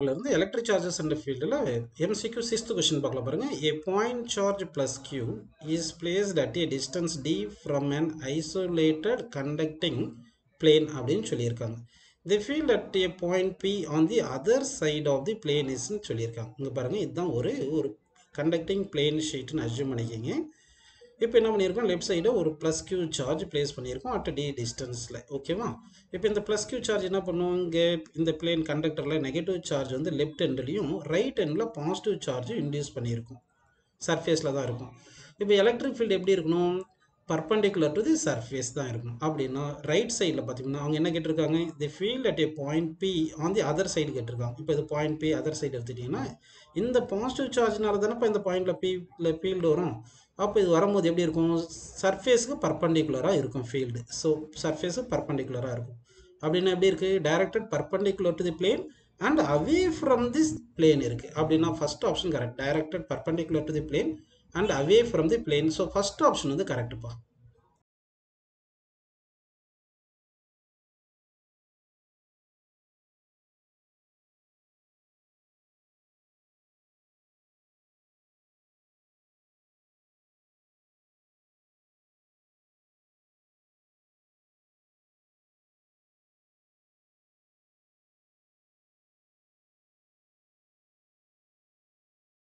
இருந்து electric charges and ஃபீல்டில் MCQ 6th question பார்க்கலாம் பாருங்க. A point charge plus Q is placed at a distance d from an isolated conducting plane அப்படின்னு சொல்லியிருக்காங்க. The field at a point P on the other side of the plane is சொல்லியிருக்காங்க. இங்கே பாருங்க, இதுதான் ஒரு conducting plane ஷீட்னு assume பண்ணிக்கிங்க. இப்போ என்ன பண்ணியிருக்கோம், லெஃப்ட் சைடு ஒரு ப்ளஸ் கியூ சார்ஜ் பிளேஸ் பண்ணியிருக்கோம் அட் டி டிஸ்டன்ஸில். ஓகேவா? இப்போ இந்த ப்ளஸ் கியூ சார்ஜ் என்ன பண்ணுவோம், இங்கே இந்த பிளேன் கண்டக்டரில் நெகட்டிவ் சார்ஜ் வந்து லெஃப்ட் ஹெண்ட்லையும் ரைட் ஹெண்டில் பாசிட்டிவ் சார்ஜும் இன்டியூஸ் பண்ணியிருக்கும். சர்ஃபேஸில் தான் இருக்கும். இப்போ எலக்ட்ரிக் ஃபீல்டு எப்படி இருக்கணும், பர்பண்டிகுலர் டு தி சர்ஃபேஸ் தான் இருக்கணும். அப்படின்னா ரைட் சைடில் பார்த்தீங்கன்னா அவங்க என்ன கேட்டிருக்காங்க, தி field at A point be on the other side கேட்டிருக்காங்க. இப்போ இது பாயிண்ட் பி அதர் சைடு எடுத்துட்டிங்கன்னா இந்த பாசிட்டிவ் சார்ஜ்னால தானே இப்போ இந்த பாயிண்டில் ஃபீல்டு வரும். அப்போ இது வரும்போது எப்படி இருக்கும், சர்ஃபேஸுக்கு பர்பண்டிகுலராக இருக்கும் ஃபீல்டு. ஸோ சர்ஃபேஸுக்கு பர்பண்டிகுலராக இருக்கும். அப்படின்னா எப்படி இருக்குது, directed perpendicular to the plane and away from this plane இருக்குது. அப்படின்னா first option correct, directed perpendicular to the plane and away from the plane. So first option வந்து கரெக்டுப்பா.